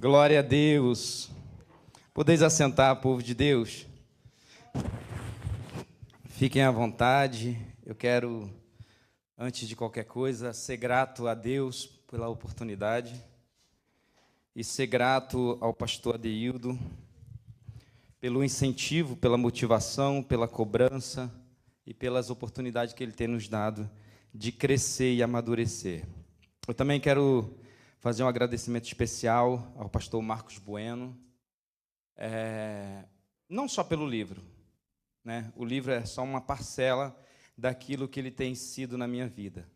Glória a Deus. Podeis assentar, povo de Deus. Fiquem à vontade. Eu quero, antes de qualquer coisa, ser grato a Deus pela oportunidade e ser grato ao pastor Adeildo pelo incentivo, pela motivação, pela cobrança e pelas oportunidades que ele tem nos dado de crescer e amadurecer. Eu também quero fazer um agradecimento especial ao pastor Marcos Bueno, não só pelo livro, né? O livro é só uma parcela daquilo que ele tem sido na minha vida.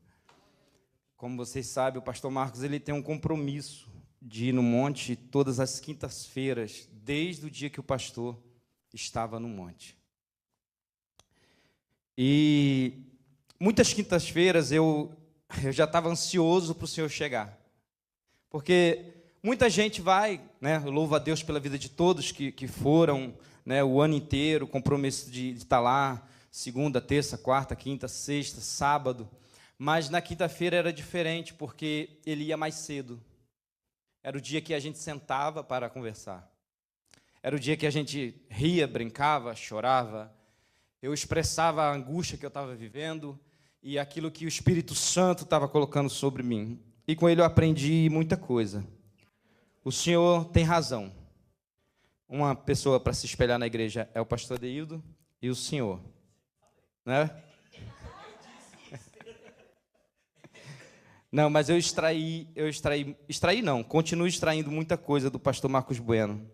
Como vocês sabem, o pastor Marcos ele tem um compromisso de ir no monte todas as quintas-feiras, desde o dia que o pastor estava no monte. E muitas quintas-feiras eu já estava ansioso para o Senhor chegar. Porque muita gente vai, né? Eu louvo a Deus pela vida de todos que foram, né, o ano inteiro, compromisso de estar lá, segunda, terça, quarta, quinta, sexta, sábado. Mas na quinta-feira era diferente, porque ele ia mais cedo. Era o dia que a gente sentava para conversar. Era o dia que a gente ria, brincava, chorava. Eu expressava a angústia que eu estava vivendo e aquilo que o Espírito Santo estava colocando sobre mim. E com ele eu aprendi muita coisa. O Senhor tem razão. Uma pessoa para se espelhar na igreja é o pastor Adeildo e o Senhor. Né? Não, mas continuo extraindo muita coisa do pastor Marcos Bueno.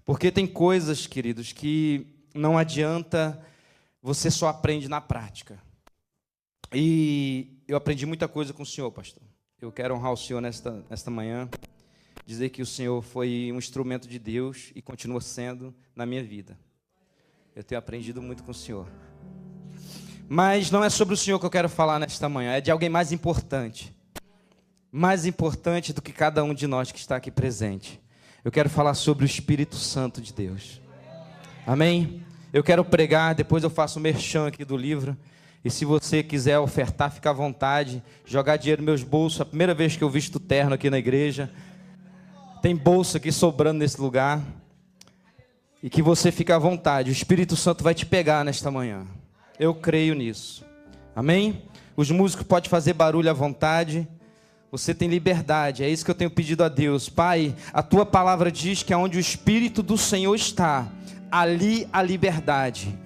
Porque tem coisas, queridos, que não adianta, você só aprende na prática. E eu aprendi muita coisa com o Senhor, pastor. Eu quero honrar o Senhor nesta manhã, dizer que o Senhor foi um instrumento de Deus e continua sendo na minha vida. Eu tenho aprendido muito com o Senhor. Mas não é sobre o Senhor que eu quero falar nesta manhã, é de alguém mais importante do que cada um de nós que está aqui presente. Eu quero falar sobre o Espírito Santo de Deus. Amém? Eu quero pregar, depois eu faço o merchan aqui do livro. E se você quiser ofertar, fica à vontade, jogar dinheiro nos meus bolsos. A primeira vez que eu visto terno aqui na igreja. Tem bolsa aqui sobrando nesse lugar. E que você fique à vontade. O Espírito Santo vai te pegar nesta manhã. Eu creio nisso. Amém? Os músicos podem fazer barulho à vontade. Você tem liberdade. É isso que eu tenho pedido a Deus. Pai, a tua palavra diz que onde o Espírito do Senhor está, ali a liberdade.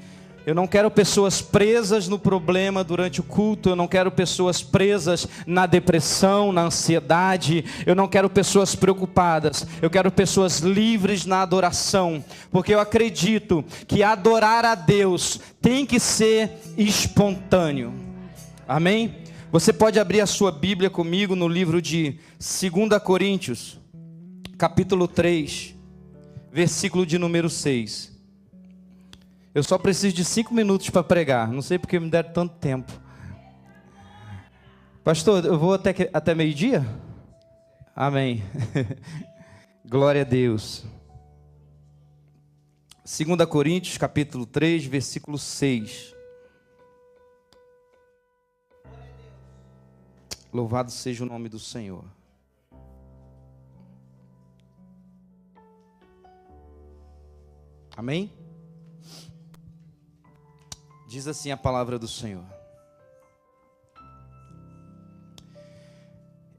Eu não quero pessoas presas no problema durante o culto. Eu não quero pessoas presas na depressão, na ansiedade. Eu não quero pessoas preocupadas. Eu quero pessoas livres na adoração. Porque eu acredito que adorar a Deus tem que ser espontâneo. Amém? Você pode abrir a sua Bíblia comigo no livro de 2 Coríntios, capítulo 3, versículo de número 6. Eu só preciso de 5 minutos para pregar. Não sei porque me deram tanto tempo. Pastor, eu vou até meio-dia? Amém. Glória a Deus. 2 Coríntios, capítulo 3, versículo 6. Louvado seja o nome do Senhor. Amém? Diz assim a palavra do Senhor.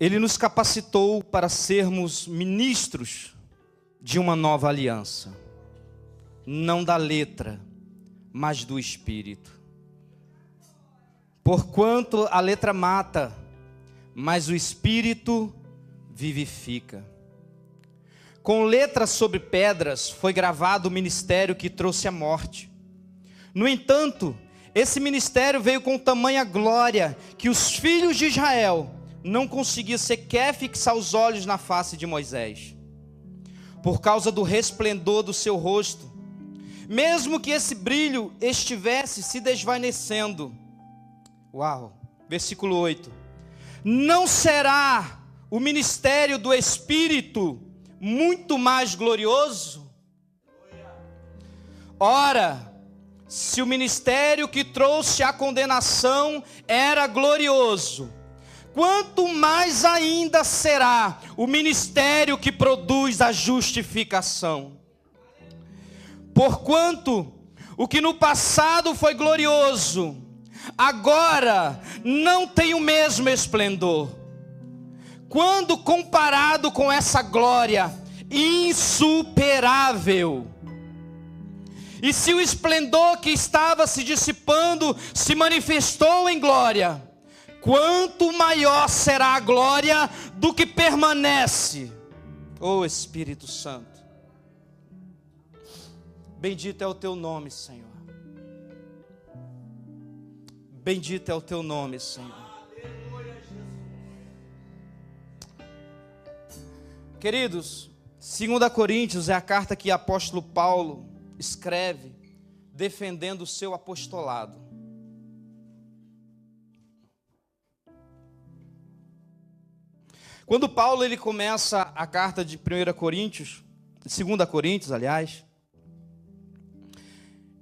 Ele nos capacitou para sermos ministros de uma nova aliança. Não da letra, mas do Espírito. Porquanto a letra mata, mas o Espírito vivifica. Com letras sobre pedras foi gravado o ministério que trouxe a morte. No entanto, esse ministério veio com tamanha glória que os filhos de Israel não conseguiam sequer fixar os olhos na face de Moisés, por causa do resplendor do seu rosto, mesmo que esse brilho estivesse se desvanecendo. Uau! Versículo 8. Não será o ministério do Espírito muito mais glorioso? Ora, se o ministério que trouxe a condenação era glorioso, quanto mais ainda será o ministério que produz a justificação. Porquanto o que no passado foi glorioso, agora não tem o mesmo esplendor, quando comparado com essa glória insuperável. E se o esplendor que estava se dissipando se manifestou em glória, quanto maior será a glória do que permanece, ó Espírito Santo. Bendito é o teu nome, Senhor. Bendito é o teu nome, Senhor. Queridos, 2 Coríntios é a carta que o apóstolo Paulo escreve defendendo o seu apostolado. Quando Paulo ele começa a carta de 1 Coríntios, 2 Coríntios, aliás,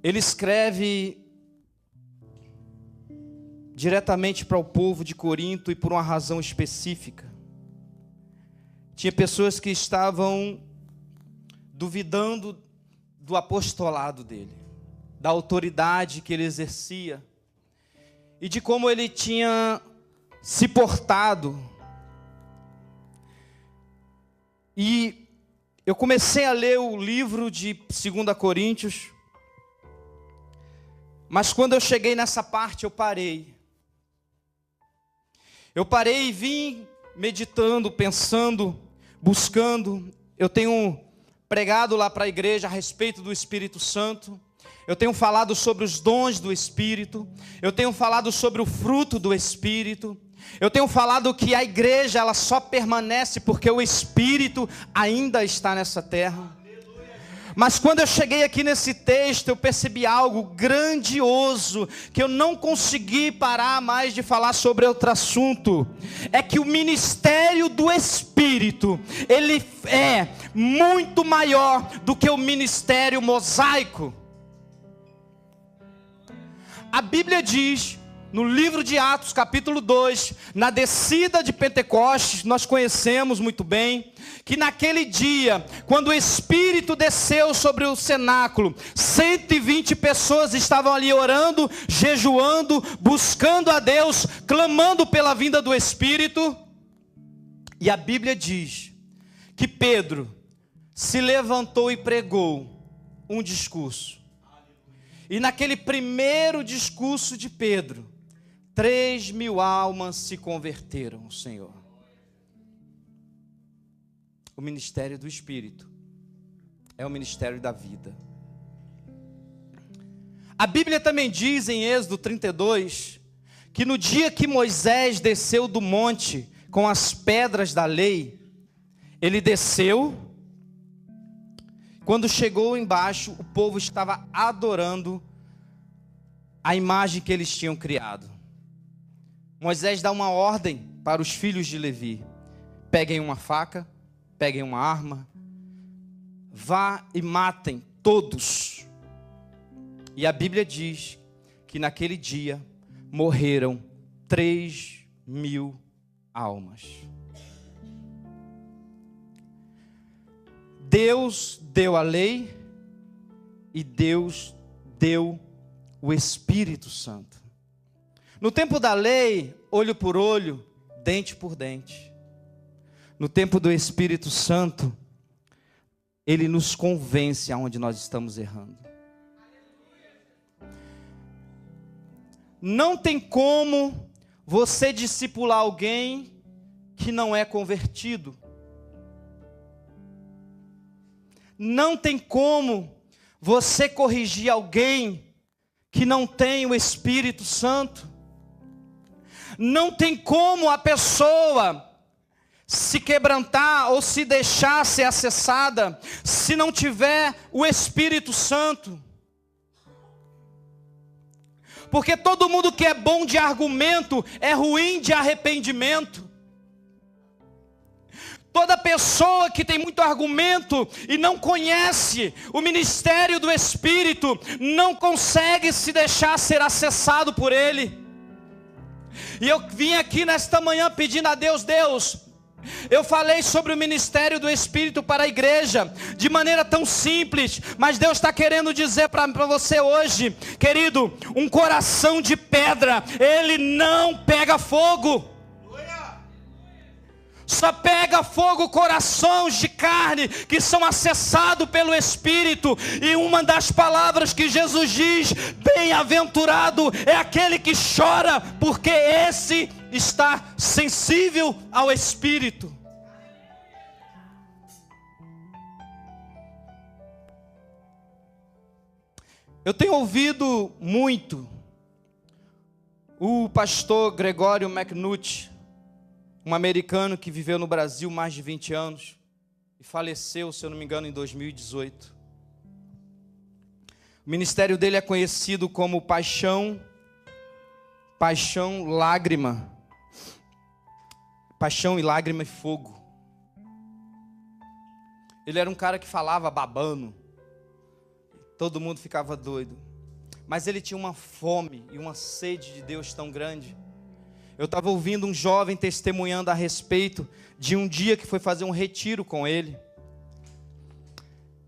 ele escreve diretamente para o povo de Corinto e por uma razão específica. Tinha pessoas que estavam duvidando do apostolado dele, da autoridade que ele exercia e de como ele tinha se portado. E eu comecei a ler o livro de 2 Coríntios, mas quando eu cheguei nessa parte eu parei. Eu parei e vim meditando, pensando, buscando. Eu tenho pregado lá para a igreja a respeito do Espírito Santo. Eu tenho falado sobre os dons do Espírito. Eu tenho falado sobre o fruto do Espírito. Eu tenho falado que a igreja ela só permanece porque o Espírito ainda está nessa terra. Mas quando eu cheguei aqui nesse texto, eu percebi algo grandioso, que eu não consegui parar mais de falar sobre outro assunto. É que o ministério do Espírito, ele é muito maior do que o ministério mosaico. A Bíblia diz, no livro de Atos, capítulo 2, na descida de Pentecostes, nós conhecemos muito bem, que naquele dia, quando o Espírito desceu sobre o cenáculo, 120 pessoas estavam ali orando, jejuando, buscando a Deus, clamando pela vinda do Espírito. E a Bíblia diz que Pedro se levantou e pregou um discurso. E naquele primeiro discurso de Pedro, 3.000 almas se converteram ao Senhor. O ministério do Espírito é o ministério da vida. A Bíblia também diz em Êxodo 32, que no dia que Moisés desceu do monte com as pedras da lei, ele desceu. Quando chegou embaixo, o povo estava adorando a imagem que eles tinham criado. Moisés dá uma ordem para os filhos de Levi: peguem uma faca, peguem uma arma, vá e matem todos. E a Bíblia diz que naquele dia morreram 3.000 almas. Deus deu a lei e Deus deu o Espírito Santo. No tempo da lei, olho por olho, dente por dente. No tempo do Espírito Santo, Ele nos convence aonde nós estamos errando. Não tem como você discipular alguém que não é convertido. Não tem como você corrigir alguém que não tem o Espírito Santo. Não tem como a pessoa se quebrantar ou se deixar ser acessada se não tiver o Espírito Santo. Porque todo mundo que é bom de argumento é ruim de arrependimento. Toda pessoa que tem muito argumento e não conhece o ministério do Espírito não consegue se deixar ser acessado por ele. E eu vim aqui nesta manhã pedindo a Deus, eu falei sobre o ministério do Espírito para a igreja, de maneira tão simples, mas Deus está querendo dizer para você hoje, querido, um coração de pedra, ele não pega fogo. Só pega fogo corações de carne que são acessados pelo Espírito. E uma das palavras que Jesus diz: bem-aventurado é aquele que chora, porque esse está sensível ao Espírito. Eu tenho ouvido muito o pastor Gregório McNutt, um americano que viveu no Brasil mais de 20 anos e faleceu, se eu não me engano, em 2018. O ministério dele é conhecido como Paixão, Lágrima, Paixão e Lágrima e Fogo. Ele era um cara que falava babando, todo mundo ficava doido, mas ele tinha uma fome e uma sede de Deus tão grande. Eu estava ouvindo um jovem testemunhando a respeito de um dia que foi fazer um retiro com ele.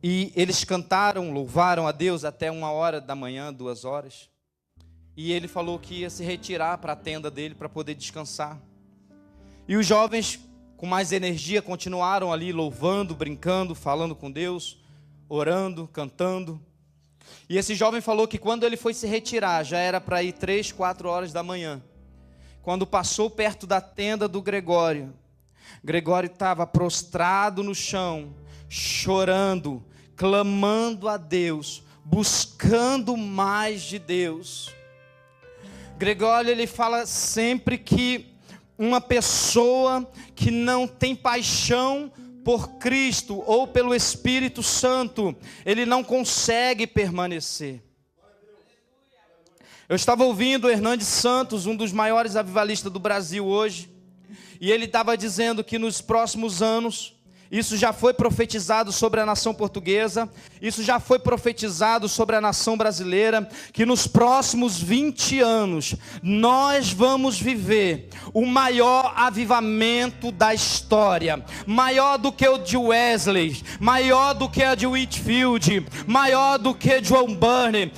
E eles cantaram, louvaram a Deus até 1h da manhã, 2h. E ele falou que ia se retirar para a tenda dele para poder descansar. E os jovens, com mais energia, continuaram ali louvando, brincando, falando com Deus, orando, cantando. E esse jovem falou que quando ele foi se retirar, já era para ir 3, 4h da manhã. Quando passou perto da tenda do Gregório estava prostrado no chão, chorando, clamando a Deus, buscando mais de Deus. Gregório, ele fala sempre que uma pessoa que não tem paixão por Cristo ou pelo Espírito Santo, ele não consegue permanecer. Eu estava ouvindo o Hernandes Santos, um dos maiores avivalistas do Brasil hoje, e ele estava dizendo que nos próximos anos, isso já foi profetizado sobre a nação portuguesa, isso já foi profetizado sobre a nação brasileira, que nos próximos 20 anos, nós vamos viver o maior avivamento da história, maior do que o de Wesley, maior do que a de Whitefield, maior do que John Bunyan,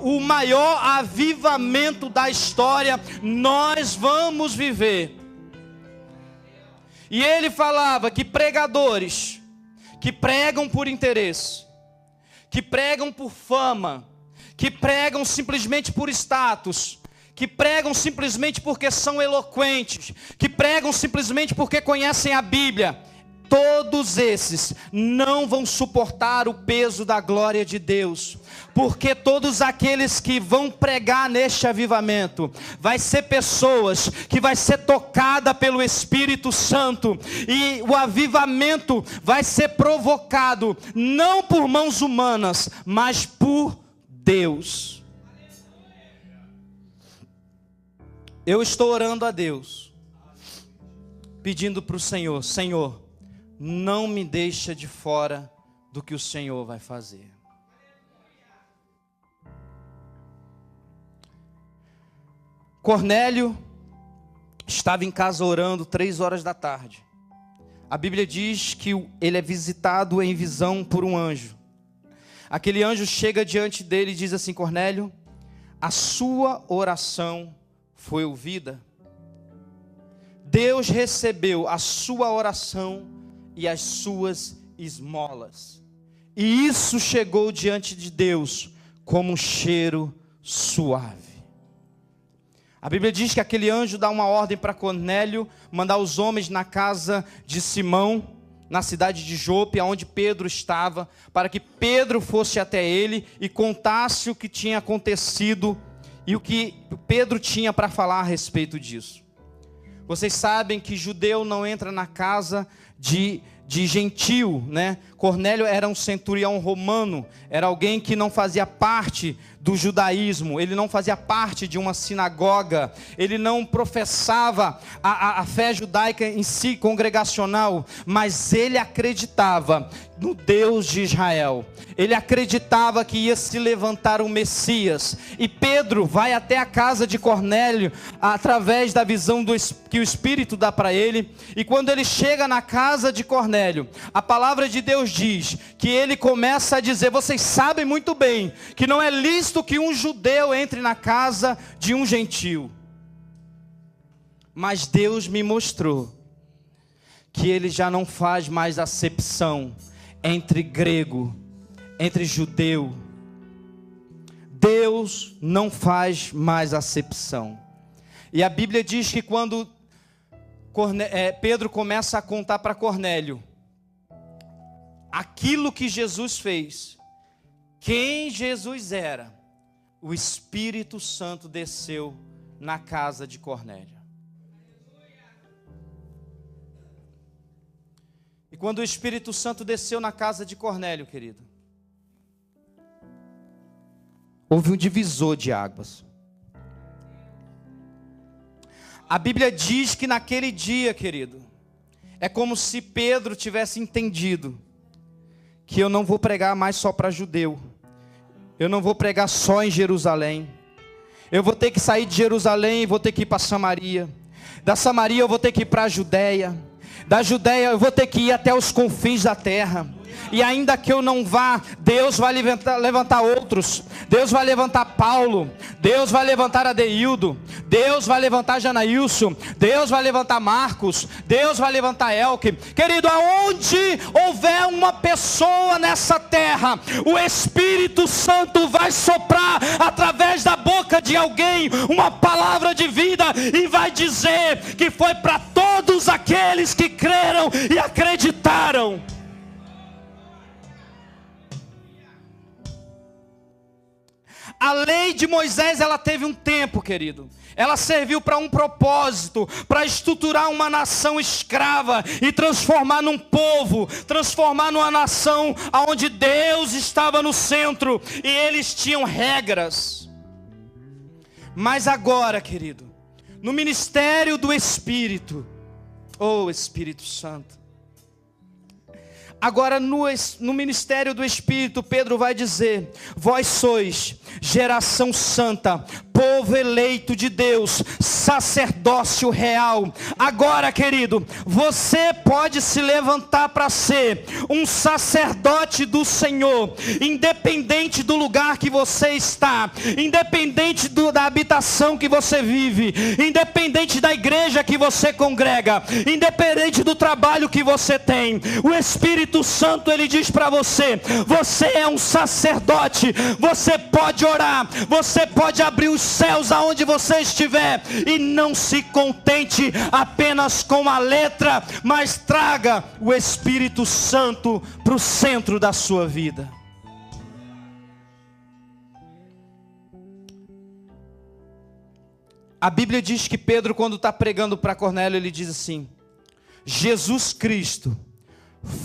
o maior avivamento da história, nós vamos viver. E ele falava que pregadores que pregam por interesse, que pregam por fama, que pregam simplesmente por status, que pregam simplesmente porque são eloquentes, que pregam simplesmente porque conhecem a Bíblia, todos esses não vão suportar o peso da glória de Deus, porque todos aqueles que vão pregar neste avivamento, vai ser pessoas que vai ser tocada pelo Espírito Santo, e o avivamento vai ser provocado, não por mãos humanas, mas por Deus. Eu estou orando a Deus, pedindo para o Senhor, Senhor, não me deixa de fora do que o Senhor vai fazer. Cornélio estava em casa orando 3h da tarde. A Bíblia diz que ele é visitado em visão por um anjo. Aquele anjo chega diante dele e diz assim: Cornélio, a sua oração foi ouvida. Deus recebeu a sua oração e as suas esmolas, e isso chegou diante de Deus como um cheiro suave. A Bíblia diz que aquele anjo dá uma ordem para Cornélio mandar os homens na casa de Simão, na cidade de Jope, onde Pedro estava, para que Pedro fosse até ele e contasse o que tinha acontecido e o que Pedro tinha para falar a respeito disso. Vocês sabem que judeu não entra na casa de de gentil, né? Cornélio era um centurião romano, era alguém que não fazia parte do judaísmo, ele não fazia parte de uma sinagoga, ele não professava a fé judaica em si, congregacional, mas ele acreditava no Deus de Israel, ele acreditava que ia se levantar o Messias, e Pedro vai até a casa de Cornélio, através da visão que o Espírito dá para ele, e quando ele chega na casa de Cornélio, a palavra de Deus diz, que ele começa a dizer, vocês sabem muito bem, que não é lícito que um judeu entre na casa de um gentil, mas Deus me mostrou, que ele já não faz mais acepção, entre grego, entre judeu, Deus não faz mais acepção, e a Bíblia diz que quando Pedro começa a contar para Cornélio, aquilo que Jesus fez, quem Jesus era, o Espírito Santo desceu na casa de Cornélio. E quando o Espírito Santo desceu na casa de Cornélio, querido, houve um divisor de águas. A Bíblia diz que naquele dia, querido, é como se Pedro tivesse entendido que eu não vou pregar mais só para judeu, eu não vou pregar só em Jerusalém, eu vou ter que sair de Jerusalém e vou ter que ir para Samaria, da Samaria eu vou ter que ir para a Judéia, da Judéia eu vou ter que ir até os confins da terra, e ainda que eu não vá, Deus vai levantar outros, Deus vai levantar Paulo, Deus vai levantar Adeildo, Deus vai levantar Janaílson, Deus vai levantar Marcos, Deus vai levantar Elke. Querido, aonde houver uma pessoa nessa terra, o Espírito Santo vai soprar através da boca de alguém uma palavra de vida, e vai dizer que foi para todos aqueles que creram e acreditaram. A lei de Moisés, ela teve um tempo, querido. Ela serviu para um propósito, para estruturar uma nação escrava e transformar num povo, transformar numa nação onde Deus estava no centro e eles tinham regras. Mas agora, querido, no ministério do Espírito, oh Espírito Santo, agora no ministério do Espírito, Pedro vai dizer, vós sois geração santa, povo eleito de Deus, sacerdócio real. Agora, querido, você pode se levantar para ser um sacerdote do Senhor, independente do lugar que você está, independente da habitação que você vive, independente da igreja que você congrega, independente do trabalho que você tem. O Espírito Santo, ele diz para você, você é um sacerdote, você pode orar, você pode abrir os céus aonde você estiver, e não se contente apenas com a letra, mas traga o Espírito Santo para o centro da sua vida. A Bíblia diz que Pedro, quando está pregando para Cornélio, ele diz assim, Jesus Cristo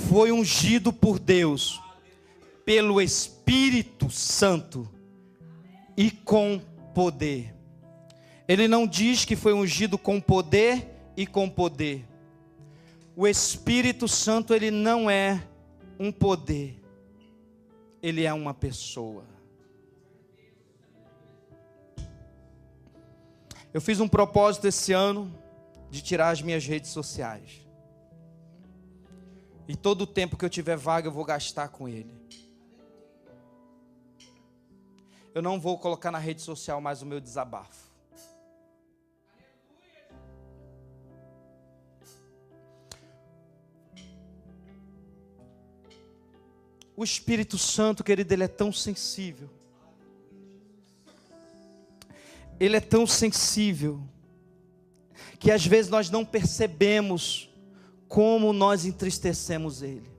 foi ungido por Deus, pelo Espírito Santo e com poder. Ele não diz que foi ungido com poder e com poder. O Espírito Santo, ele não é um poder, ele é uma pessoa. Eu fiz um propósito esse ano de tirar as minhas redes sociais. E todo o tempo que eu tiver vaga eu vou gastar com ele. Eu não vou colocar na rede social mais o meu desabafo. O Espírito Santo, querido, ele é tão sensível. Ele é tão sensível que às vezes nós não percebemos como nós entristecemos ele.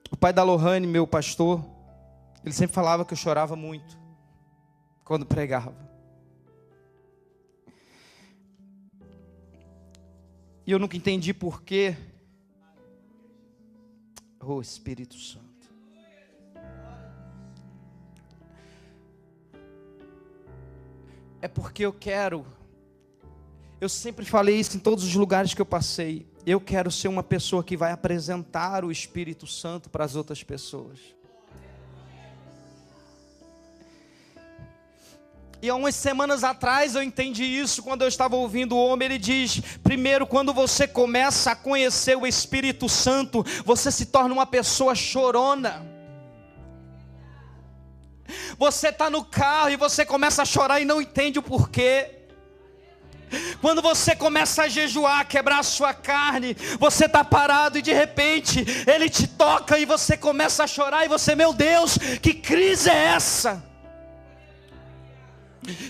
O pai da Lohane, meu pastor, ele sempre falava que eu chorava muito quando pregava. E eu nunca entendi por quê. Oh, Espírito Santo. É porque eu sempre falei isso em todos os lugares que eu passei. Eu quero ser uma pessoa que vai apresentar o Espírito Santo para as outras pessoas. E há umas semanas atrás eu entendi isso, quando eu estava ouvindo o homem. Ele diz: primeiro, quando você começa a conhecer o Espírito Santo, você se torna uma pessoa chorona. Você está no carro e você começa a chorar e não entende o porquê. Quando você começa a jejuar, quebrar a sua carne, você está parado e de repente Ele te toca e você começa a chorar. E você, meu Deus, que crise é essa?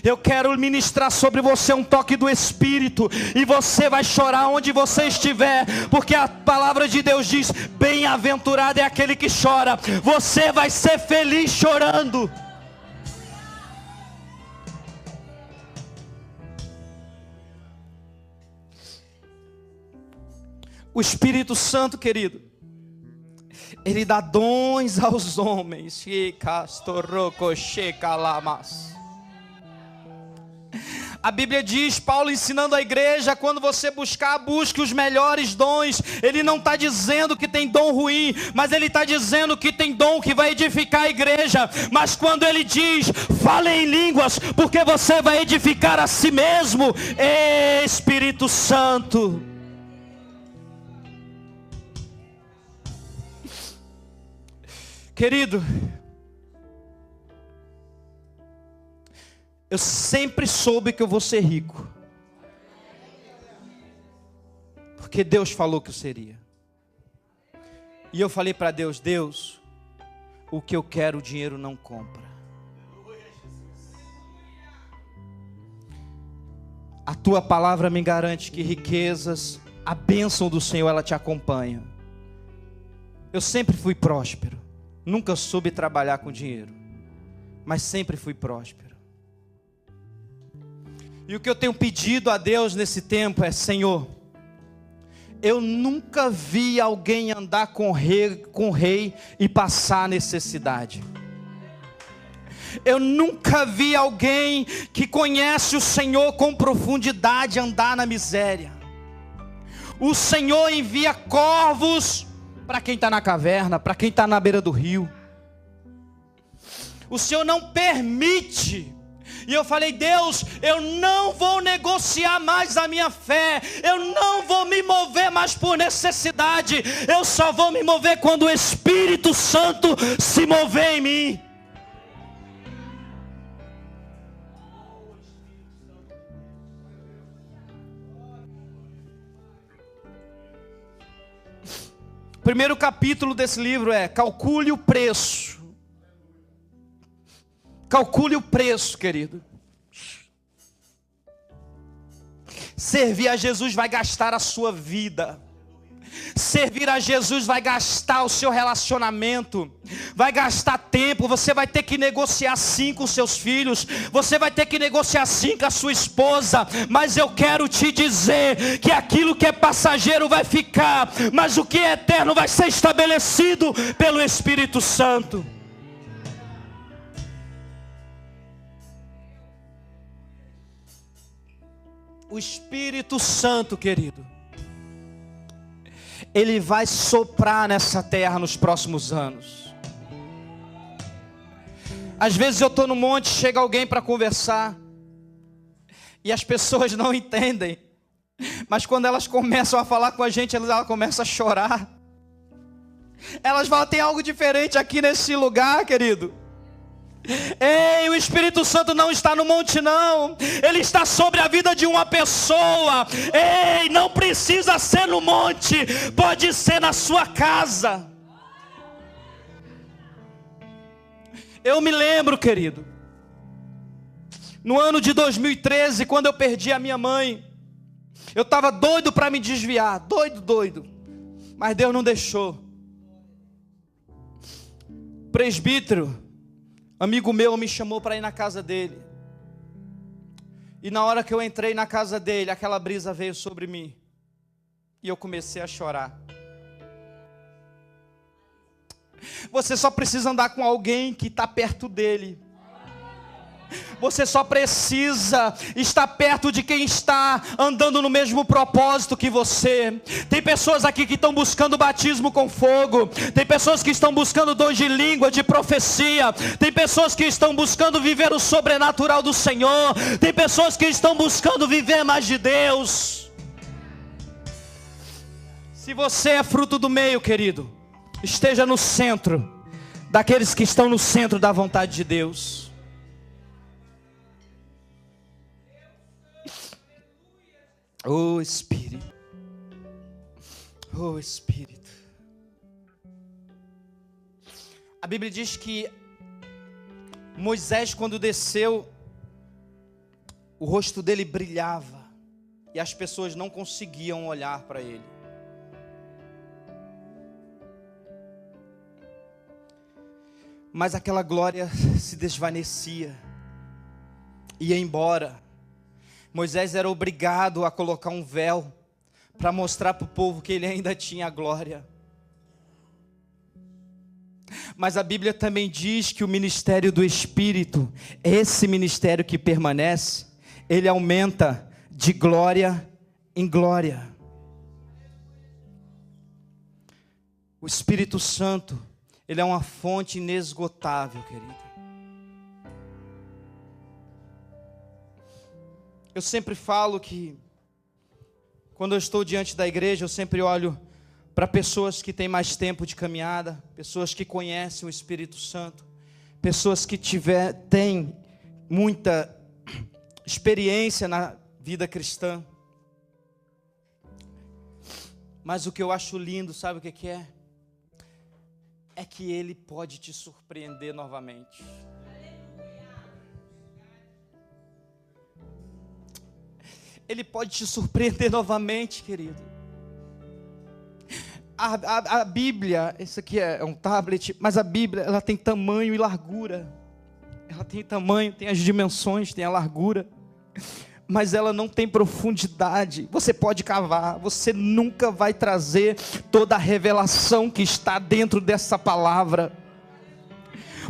Eu quero ministrar sobre você um toque do Espírito, e você vai chorar onde você estiver, porque a palavra de Deus diz: bem-aventurado é aquele que chora. Você vai ser feliz chorando. O Espírito Santo, querido, Ele dá dons aos homens. A Bíblia diz, Paulo ensinando a igreja, quando você buscar, busque os melhores dons. Ele não está dizendo que tem dom ruim, mas ele está dizendo que tem dom que vai edificar a igreja. Mas quando ele diz, fale em línguas, porque você vai edificar a si mesmo. Espírito Santo. Querido, eu sempre soube que eu vou ser rico, porque Deus falou que eu seria. E eu falei para Deus: Deus, o que eu quero o dinheiro não compra. A tua palavra me garante que riquezas, a bênção do Senhor, ela te acompanha. Eu sempre fui próspero, nunca soube trabalhar com dinheiro, mas sempre fui próspero. E o que eu tenho pedido a Deus nesse tempo é: Senhor, eu nunca vi alguém andar com o rei e passar necessidade. Eu nunca vi alguém que conhece o Senhor com profundidade andar na miséria. O Senhor envia corvos para quem está na caverna, para quem está na beira do rio. O Senhor não permite. E eu falei: Deus, eu não vou negociar mais a minha fé. Eu não vou me mover mais por necessidade. Eu só vou me mover quando o Espírito Santo se mover em mim. O primeiro capítulo desse livro é: calcule o preço. Calcule o preço, querido. Servir a Jesus vai gastar a sua vida. Servir a Jesus vai gastar o seu relacionamento, vai gastar tempo. Você vai ter que negociar sim com seus filhos, você vai ter que negociar sim com a sua esposa. Mas eu quero te dizer que aquilo que é passageiro vai ficar, mas o que é eterno vai ser estabelecido pelo Espírito Santo. O Espírito Santo, querido, Ele vai soprar nessa terra nos próximos anos. Às vezes eu estou no monte, chega alguém para conversar, e as pessoas não entendem, mas quando elas começam a falar com a gente, elas começam a chorar. Elas falam: tem algo diferente aqui nesse lugar, querido. Ei, o Espírito Santo não está no monte não, ele está sobre a vida de uma pessoa. Ei, não precisa ser no monte, pode ser na sua casa. Eu me lembro, querido, no ano de 2013, quando eu perdi a minha mãe, eu estava doido para me desviar, doido, mas Deus não deixou. Presbítero, amigo meu, me chamou para ir na casa dele. E na hora que eu entrei na casa dele, aquela brisa veio sobre mim. E eu comecei a chorar. Você só precisa andar com alguém que está perto dele. Você só precisa estar perto de quem está andando no mesmo propósito que você. Tem pessoas aqui que estão buscando batismo com fogo. Tem pessoas que estão buscando dons de língua, de profecia. Tem pessoas que estão buscando viver o sobrenatural do Senhor. Tem pessoas que estão buscando viver mais de Deus. Se você é fruto do meio, querido, esteja no centro daqueles que estão no centro da vontade de Deus. Oh Espírito, oh Espírito. A Bíblia diz que Moisés, quando desceu, o rosto dele brilhava e as pessoas não conseguiam olhar para ele. Mas aquela glória se desvanecia, ia embora. Moisés era obrigado a colocar um véu para mostrar para o povo que ele ainda tinha glória. Mas a Bíblia também diz que o ministério do Espírito, esse ministério que permanece, ele aumenta de glória em glória. O Espírito Santo, ele é uma fonte inesgotável, querido. Eu sempre falo que, quando eu estou diante da igreja, eu sempre olho para pessoas que têm mais tempo de caminhada, pessoas que conhecem o Espírito Santo, pessoas que têm muita experiência na vida cristã. Mas o que eu acho lindo, sabe o que é? É que Ele pode te surpreender novamente. Ele pode te surpreender novamente, querido. A Bíblia, isso aqui é um tablet, mas a Bíblia, ela tem tamanho e largura. Ela tem tamanho, tem as dimensões, tem a largura, mas ela não tem profundidade. Você pode cavar, você nunca vai trazer toda a revelação que está dentro dessa palavra,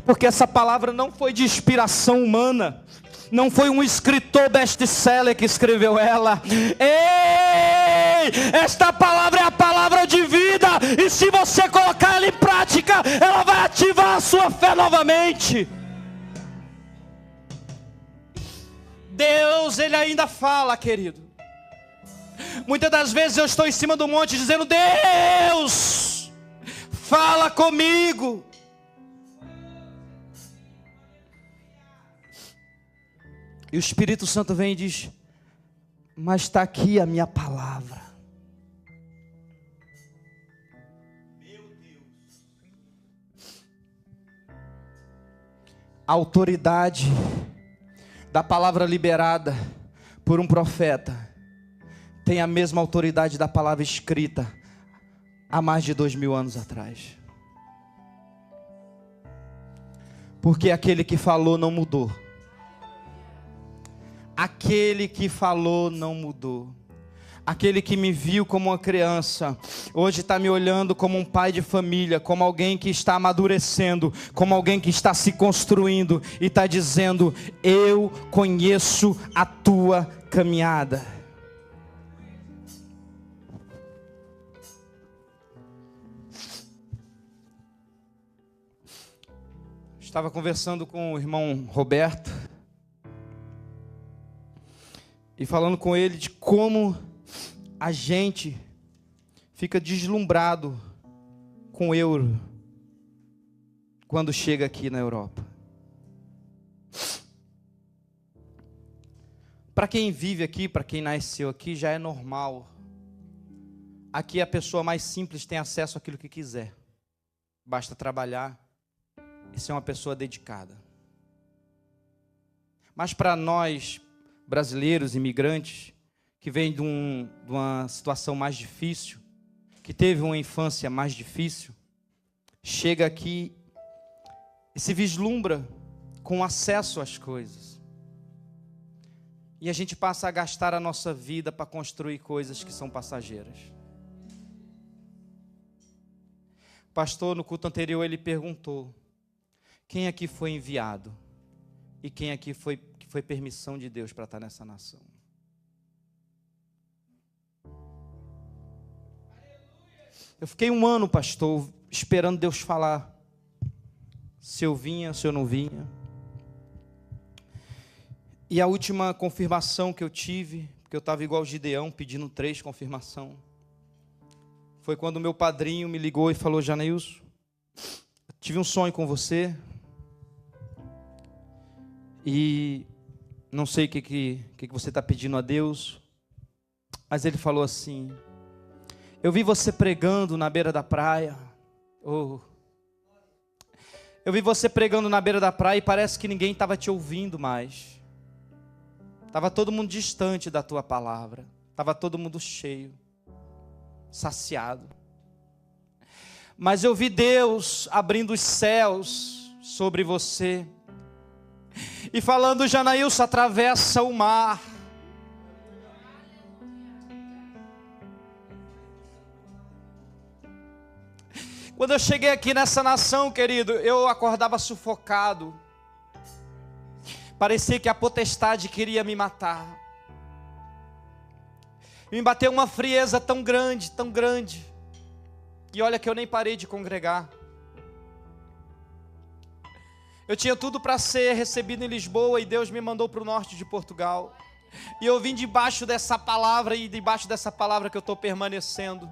porque essa palavra não foi de inspiração humana. Não foi um escritor best-seller que escreveu ela. Ei! Esta palavra é a palavra de vida. E se você colocar ela em prática, ela vai ativar a sua fé novamente. Deus, Ele ainda fala, querido. Muitas das vezes eu estou em cima do monte dizendo: Deus, fala comigo. E o Espírito Santo vem e diz: mas está aqui a minha palavra. Meu Deus. A autoridade da palavra liberada por um profeta tem a mesma autoridade da palavra escrita há mais de 2000 anos atrás. Porque aquele que falou não mudou. Aquele que falou não mudou. Aquele que me viu como uma criança, hoje está me olhando como um pai de família, como alguém que está amadurecendo, como alguém que está se construindo e está dizendo: eu conheço a tua caminhada. Estava conversando com o irmão Roberto e falando com ele de como a gente fica deslumbrado com o euro quando chega aqui na Europa. Para quem vive aqui, para quem nasceu aqui, já é normal. Aqui a pessoa mais simples tem acesso àquilo que quiser. Basta trabalhar e ser uma pessoa dedicada. Mas para nós, brasileiros, imigrantes, que vêm de uma situação mais difícil, que teve uma infância mais difícil, chega aqui e se vislumbra com acesso às coisas. E a gente passa a gastar a nossa vida para construir coisas que são passageiras. pastor, no culto anterior, ele perguntou: quem aqui foi enviado? E quem aqui foi permissão de Deus para estar nessa nação? Eu fiquei um ano, pastor, esperando Deus falar se eu vinha, se eu não vinha. E a última confirmação que eu tive, porque eu estava igual Gideão, pedindo 3 confirmação, foi quando meu padrinho me ligou e falou: Janeilson, tive um sonho com você, e não sei o que você está pedindo a Deus, mas ele falou assim: eu vi você pregando na beira da praia. Eu vi você pregando na beira da praia e parece que ninguém estava te ouvindo mais. Estava todo mundo distante da tua palavra. Estava todo mundo cheio, saciado. Mas eu vi Deus abrindo os céus sobre você e falando: Janailson, atravessa o mar. Quando eu cheguei aqui nessa nação, querido, eu acordava sufocado. Parecia que a potestade queria me matar. Me bateu uma frieza tão grande, tão grande. E olha que eu nem parei de congregar. Eu tinha tudo para ser recebido em Lisboa e Deus me mandou para o norte de Portugal. E eu vim debaixo dessa palavra, e debaixo dessa palavra que eu estou permanecendo.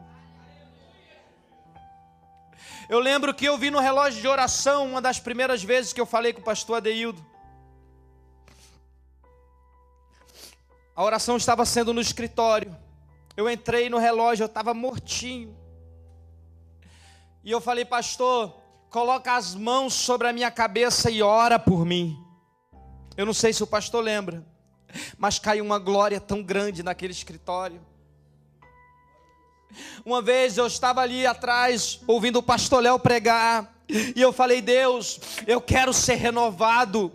Eu lembro que eu vi no relógio de oração, uma das primeiras vezes que eu falei com o pastor Adeildo. A oração estava sendo no escritório. Eu entrei no relógio, eu estava mortinho. E eu falei: pastor, coloca as mãos sobre a minha cabeça e ora por mim. Eu não sei se o pastor lembra, mas caiu uma glória tão grande naquele escritório. Uma vez eu estava ali atrás, ouvindo o pastor Léo pregar, e eu falei: Deus, eu quero ser renovado.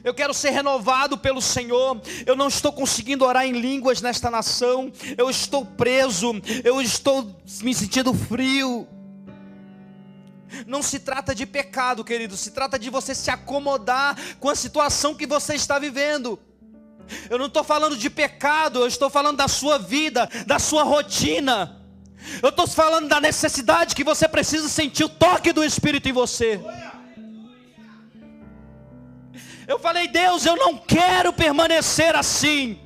Eu quero ser renovado pelo Senhor. Eu não estou conseguindo orar em línguas nesta nação. Eu estou preso. Eu estou me sentindo frio. Não se trata de pecado, querido. Se trata de você se acomodar com a situação que você está vivendo. Eu não estou falando de pecado. Eu estou falando da sua vida, da sua rotina. Eu estou falando da necessidade que você precisa sentir o toque do Espírito em você. Eu falei: Deus, eu não quero permanecer assim.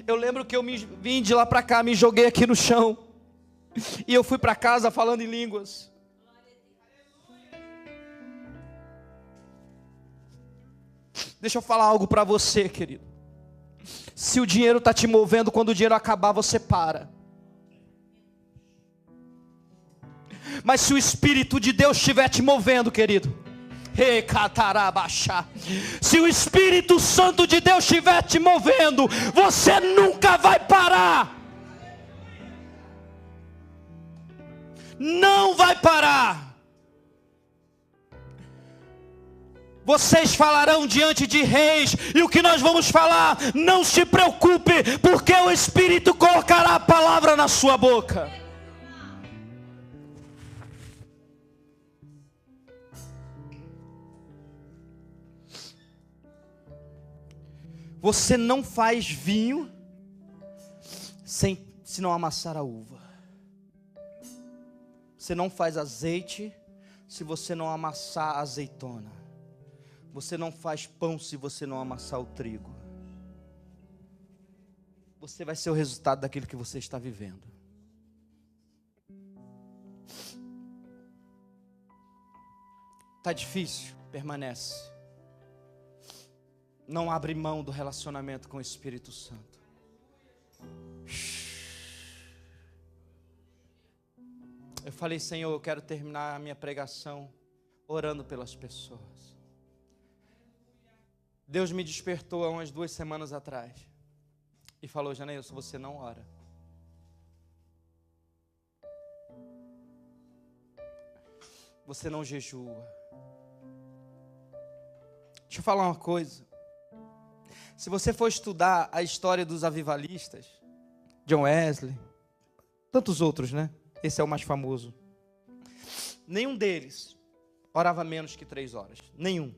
Eu lembro que eu vim de lá para cá, me joguei aqui no chão, e eu fui para casa falando em línguas. Deixa eu falar algo para você, querido. Se o dinheiro está te movendo, quando o dinheiro acabar, você para. Mas se o Espírito de Deus estiver te movendo, querido, se o Espírito Santo de Deus estiver te movendo, você nunca vai parar. Não vai parar. Vocês falarão diante de reis, e o que nós vamos falar, não se preocupe, porque o Espírito colocará a palavra na sua boca. Você não faz vinho se não amassar a uva. Você não faz azeite se você não amassar a azeitona. Você não faz pão se você não amassar o trigo. Você vai ser o resultado daquilo que você está vivendo. Está difícil? Permanece. Não abre mão do relacionamento com o Espírito Santo. Eu falei: Senhor, eu quero terminar a minha pregação orando pelas pessoas. Deus me despertou há umas 2 semanas atrás e falou: Janeilson, você não ora. Você não jejua. Deixa eu falar uma coisa. Se você for estudar a história dos avivalistas, John Wesley, Tantos outros, né? Esse é o mais famoso. Nenhum deles orava menos que 3 horas. Nenhum.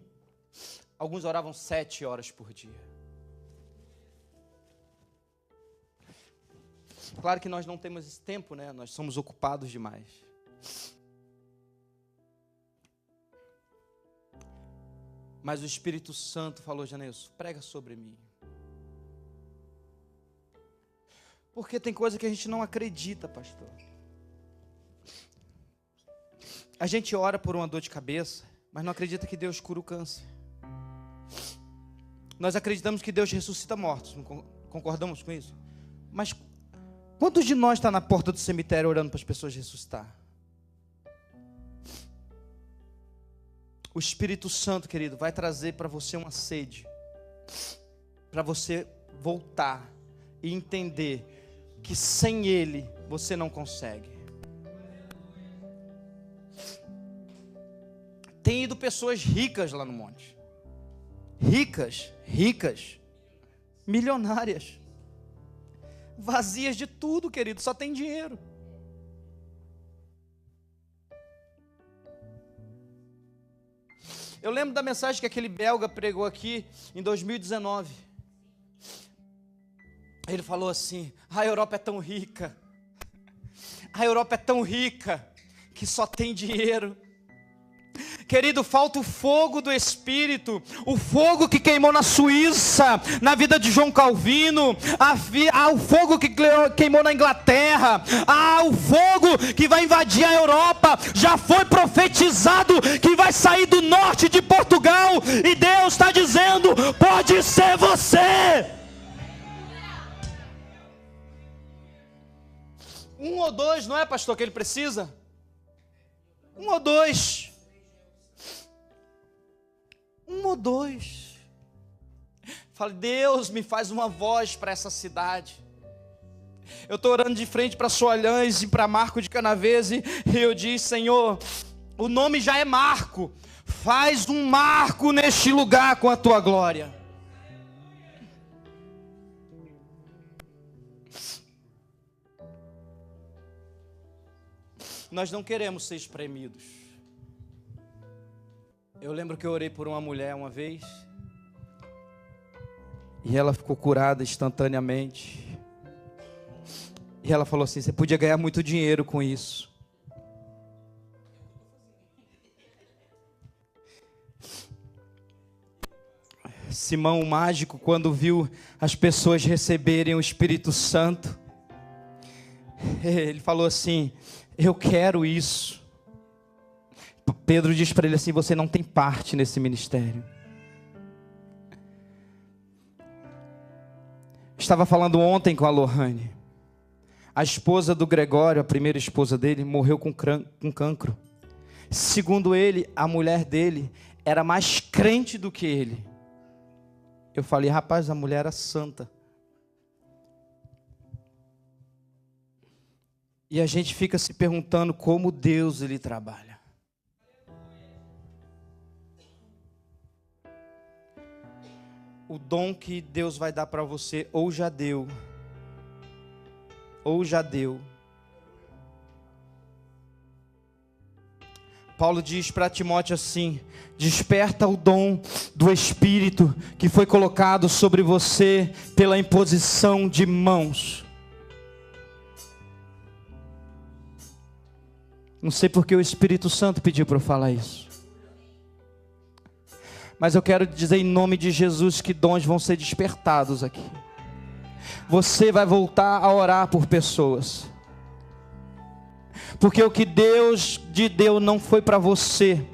Alguns oravam 7 horas por dia. Claro que nós não temos esse tempo, né? Nós somos ocupados demais. Mas o Espírito Santo falou: Janeilson, prega sobre mim. Porque tem coisa que a gente não acredita, pastor. A gente ora por uma dor de cabeça, mas não acredita que Deus cura o câncer. Nós acreditamos que Deus ressuscita mortos, não concordamos com isso? Mas quantos de nós está na porta do cemitério orando para as pessoas ressuscitar? O Espírito Santo, querido, vai trazer para você uma sede, para você voltar e entender que sem Ele você não consegue. Tem ido pessoas ricas lá no monte, ricas, milionárias, vazias de tudo, querido, só tem dinheiro. Eu lembro da mensagem que aquele belga pregou aqui em 2019. Ele falou assim: a Europa é tão rica, que só tem dinheiro. Querido, falta o fogo do Espírito, o fogo que queimou na Suíça, na vida de João Calvino, o fogo que queimou na Inglaterra, o fogo que vai invadir a Europa. Já foi profetizado que vai sair do norte de Portugal, e Deus está dizendo: pode ser você. 1 ou 2, não é, pastor, que ele precisa? 1 ou 2. 1 ou 2. Fale: Deus, me faz uma voz para essa cidade. Eu estou orando de frente para Soalhães e para Marco de Canavese, e eu disse: Senhor, o nome já é Marco, faz um marco neste lugar com a tua glória. Nós não queremos ser espremidos. Eu lembro que eu orei por uma mulher uma vez, e ela ficou curada instantaneamente. E ela falou assim: você podia ganhar muito dinheiro com isso. Simão o mágico, quando viu as pessoas receberem o Espírito Santo, ele falou assim: eu quero isso. Pedro diz para ele assim: você não tem parte nesse ministério. Estava falando ontem com a Lohane. A esposa do Gregório, a primeira esposa dele, morreu com cancro. Segundo ele, a mulher dele era mais crente do que ele. Eu falei: rapaz, a mulher era santa. E a gente fica se perguntando como Deus ele trabalha. O dom que Deus vai dar para você, ou já deu. Paulo diz para Timóteo assim: desperta o dom do Espírito que foi colocado sobre você pela imposição de mãos. Não sei porque o Espírito Santo pediu para eu falar isso, mas eu quero dizer em nome de Jesus que dons vão ser despertados aqui. Você vai voltar a orar por pessoas, porque o que Deus te deu não foi para você,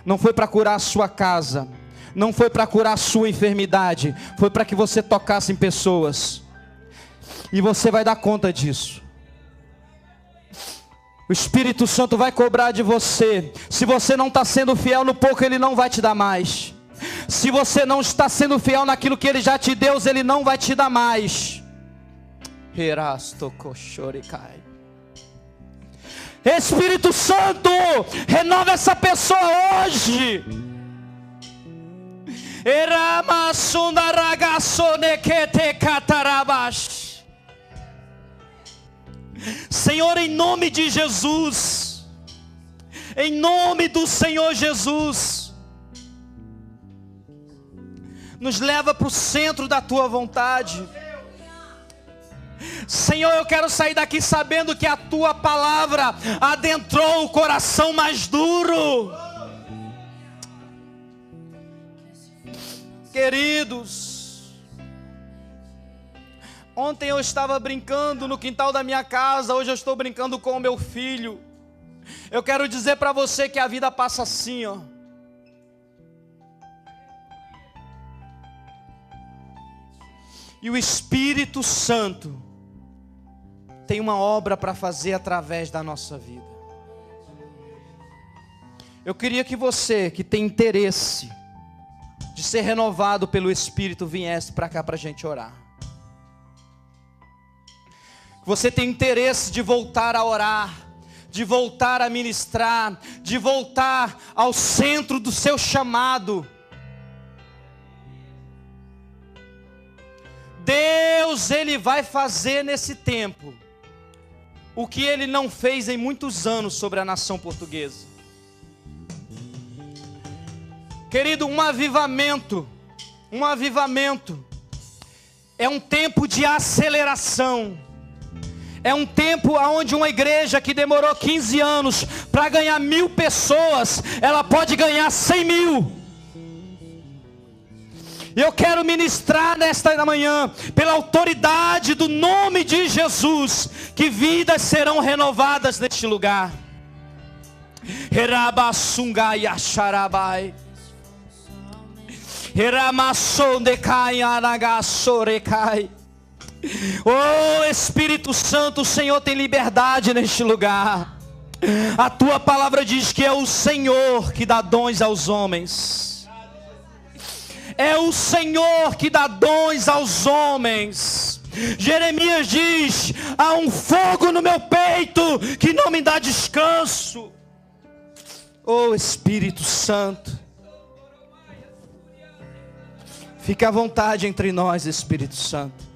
não foi para curar a sua casa, não foi para curar a sua enfermidade, foi para que você tocasse em pessoas, e você vai dar conta disso. O Espírito Santo vai cobrar de você. Se você não está sendo fiel no pouco, Ele não vai te dar mais. Se você não está sendo fiel naquilo que Ele já te deu, Ele não vai te dar mais. Espírito Santo, renova essa pessoa hoje. Senhor, em nome de Jesus, em nome do Senhor Jesus, nos leva para o centro da tua vontade. Senhor, eu quero sair daqui sabendo que a tua palavra adentrou o coração mais duro. Queridos, ontem eu estava brincando no quintal da minha casa, hoje eu estou brincando com o meu filho. Eu quero dizer para você que a vida passa assim, ó. E o Espírito Santo tem uma obra para fazer através da nossa vida. Eu queria que você, que tem interesse de ser renovado pelo Espírito, viesse para cá para a gente orar. Você tem interesse de voltar a orar, de voltar a ministrar, de voltar ao centro do seu chamado. Deus, Ele vai fazer nesse tempo o que Ele não fez em muitos anos sobre a nação portuguesa. Querido, um avivamento é um tempo de aceleração. É um tempo onde uma igreja que demorou 15 anos para ganhar 1000 pessoas, ela pode ganhar 100.000. Eu quero ministrar nesta manhã, pela autoridade do nome de Jesus, que vidas serão renovadas neste lugar. Oh Espírito Santo, o Senhor tem liberdade neste lugar. A tua palavra diz que é o Senhor que dá dons aos homens. É o Senhor que dá dons aos homens. Jeremias diz: há um fogo no meu peito que não me dá descanso. Oh Espírito Santo, fique à vontade entre nós, Espírito Santo.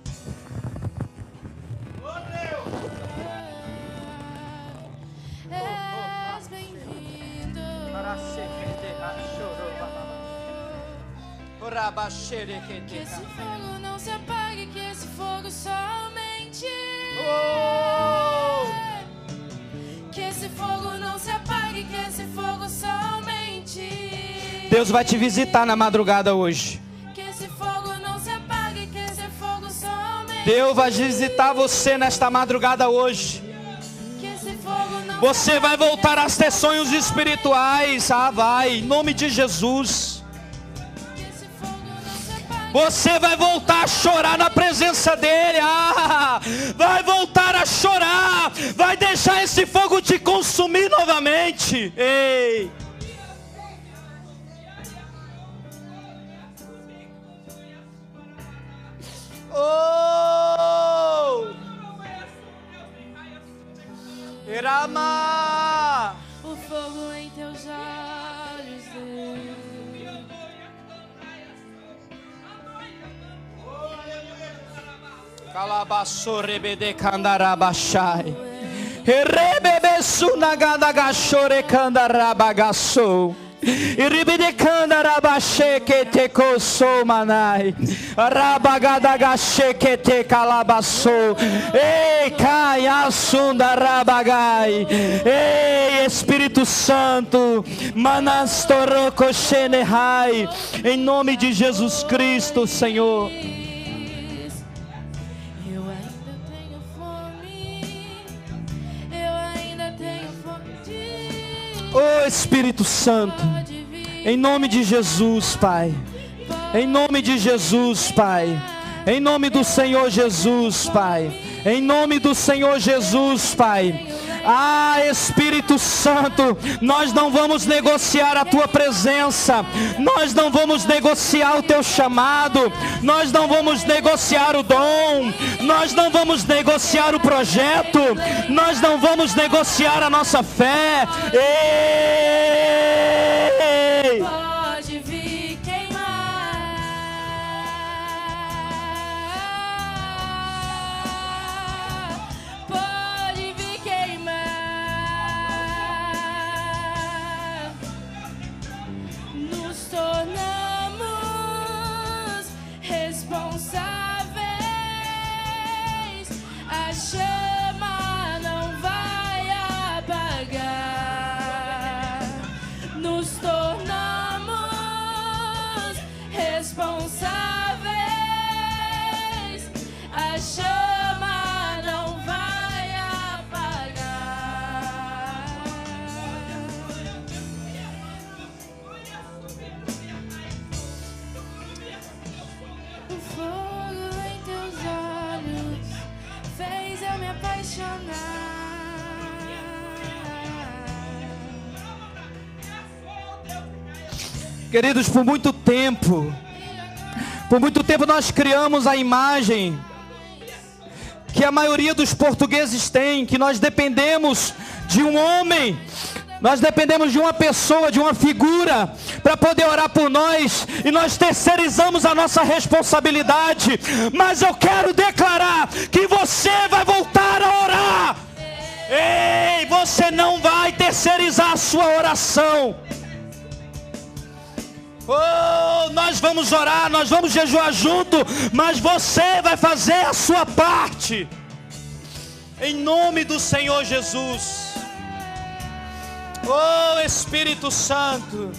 Que esse fogo não se apague, que esse fogo somente. Que esse fogo não se apague, que esse fogo somente. Deus vai te visitar na madrugada hoje. Que esse fogo não se apague, que esse fogo somente. Deus vai visitar você nesta madrugada hoje. Que esse fogo não Você vai voltar a ter sonhos espirituais. Vai, em nome de Jesus. Você vai voltar a chorar na presença dEle. Vai voltar a chorar. Vai deixar esse fogo te consumir novamente. Ei. Oh. Irama. o fogo em teus olhos, Deus. Calabassorebede candarabashai. Rebebe sunagadagashore candarabagassou. Iribide candarabashe que te coçou manai. Rabagadagashe que te calabassou. Ei, cai assunda rabagai. Ei, Espírito Santo, manastoroko shenehai. Em nome de Jesus Cristo, Senhor. Oh Espírito Santo, em nome de Jesus, Pai, em nome de Jesus, Pai, em nome do Senhor Jesus, Pai, em nome do Senhor Jesus, Pai. Espírito Santo, nós não vamos negociar a Tua presença, nós não vamos negociar o Teu chamado, nós não vamos negociar o dom, nós não vamos negociar o projeto, nós não vamos negociar a nossa fé. Ei! Pode vir queimar. Pode vir chama não vai apagar. Nos tornamos responsáveis. A chama não vai apagar. O fogo em teus olhos fez eu me apaixonar. Queridos, por muito tempo nós criamos a imagem que a maioria dos portugueses tem, que nós dependemos de um homem, nós dependemos de uma pessoa, de uma figura, para poder orar por nós, e nós terceirizamos a nossa responsabilidade. Mas eu quero declarar que você vai voltar a orar. Ei, você não vai terceirizar a sua oração. Oh, nós vamos orar, nós vamos jejuar junto, mas você vai fazer a sua parte, em nome do Senhor Jesus. Oh, Espírito Santo,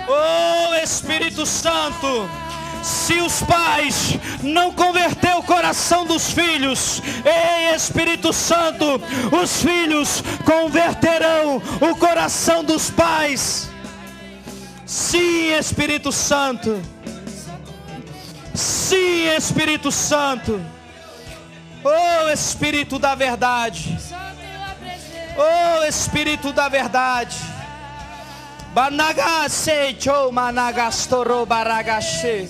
oh, Espírito Santo, se os pais não converter o coração dos filhos, ei, Espírito Santo, os filhos converterão o coração dos pais. Sim, Espírito Santo. Sim, Espírito Santo. Oh, Espírito da verdade. Oh, Espírito da verdade. Banagase cho managastoro baragache.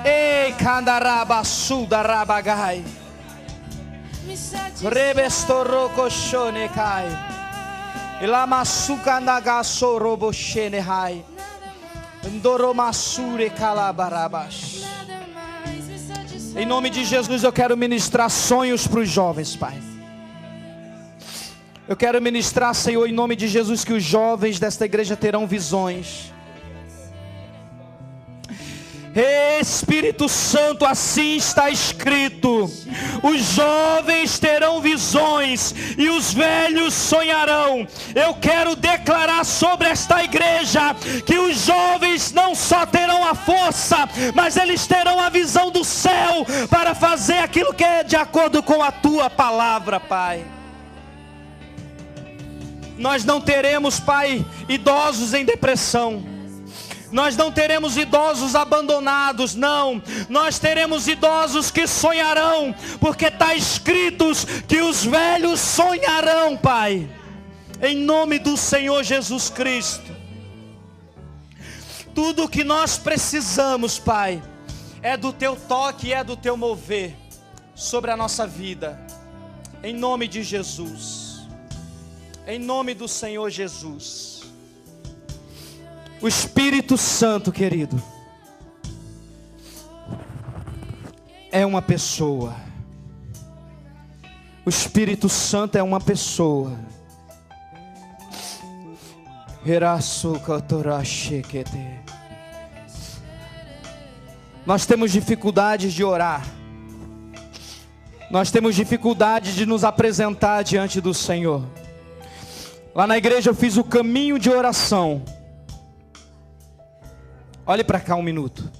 Ei, candarabasu darabagai. Rebestoro koshone kai. Ilamasuka nagaso roboshene hai. Ndoromasure calabarabash. Em nome de Jesus eu quero ministrar sonhos para os jovens, Pai. Eu quero ministrar, Senhor, em nome de Jesus, que os jovens desta igreja terão visões. Espírito Santo, assim está escrito: os jovens terão visões e os velhos sonharão. Eu quero declarar sobre esta igreja que os jovens não só terão a força, mas eles terão a visão do céu para fazer aquilo que é de acordo com a tua palavra, Pai. Nós não teremos, Pai, idosos em depressão. Nós não teremos idosos abandonados, não. Nós teremos idosos que sonharão, porque está escrito que os velhos sonharão, Pai. Em nome do Senhor Jesus Cristo. Tudo o que nós precisamos, Pai, é do Teu toque, é do Teu mover sobre a nossa vida. Em nome de Jesus. Em nome do Senhor Jesus. O Espírito Santo, querido, é uma pessoa. O Espírito Santo é uma pessoa. Nós temos dificuldades de orar. Nós temos dificuldade de nos apresentar diante do Senhor. Lá na igreja eu fiz o caminho de oração. Olhe para cá um minuto.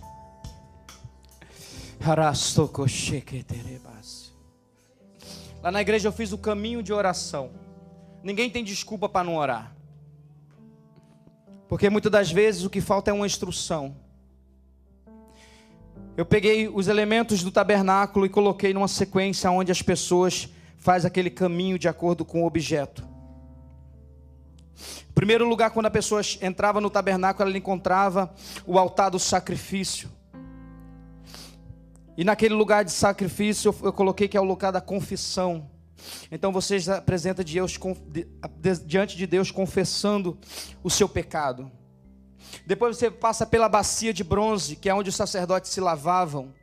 Lá na igreja eu fiz o caminho de oração. Ninguém tem desculpa para não orar. Porque muitas das vezes o que falta é uma instrução. Eu peguei os elementos do tabernáculo e coloquei numa sequência onde as pessoas fazem aquele caminho de acordo com o objeto. Em primeiro lugar, quando a pessoa entrava no tabernáculo, ela encontrava o altar do sacrifício. E naquele lugar de sacrifício eu coloquei que é o lugar da confissão. Então você se apresenta diante de Deus confessando o seu pecado. Depois você passa pela bacia de bronze, que é onde os sacerdotes se lavavam.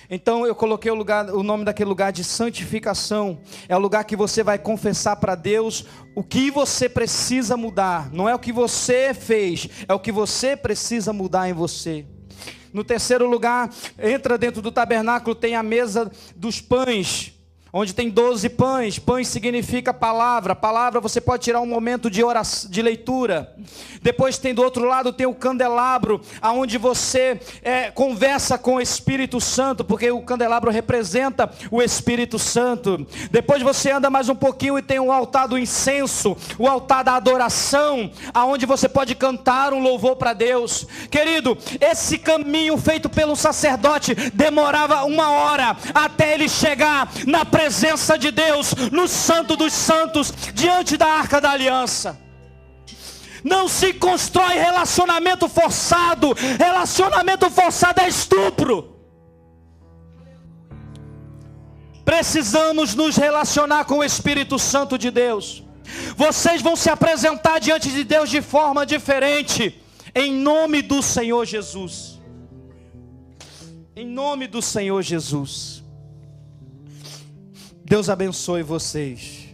Então eu coloquei o nome daquele lugar de santificação. É o lugar que você vai confessar para Deus o que você precisa mudar. Não é o que você fez, é o que você precisa mudar em você. No terceiro lugar, entra dentro do tabernáculo, tem a mesa dos pães, onde tem 12 pães. Pães significa palavra. Palavra você pode tirar um momento de oração, de leitura. Depois tem do outro lado, tem o candelabro, aonde você conversa com o Espírito Santo, porque o candelabro representa o Espírito Santo. Depois você anda mais um pouquinho e tem o altar do incenso, o altar da adoração, aonde você pode cantar um louvor para Deus. Querido, esse caminho feito pelo sacerdote demorava 1 hora até ele chegar na presença de Deus, no Santo dos Santos, diante da Arca da Aliança. Não se constrói relacionamento forçado. Relacionamento forçado é estupro. Precisamos nos relacionar com o Espírito Santo de Deus. Vocês vão se apresentar diante de Deus de forma diferente, em nome do Senhor Jesus. Em nome do Senhor Jesus. Deus abençoe vocês.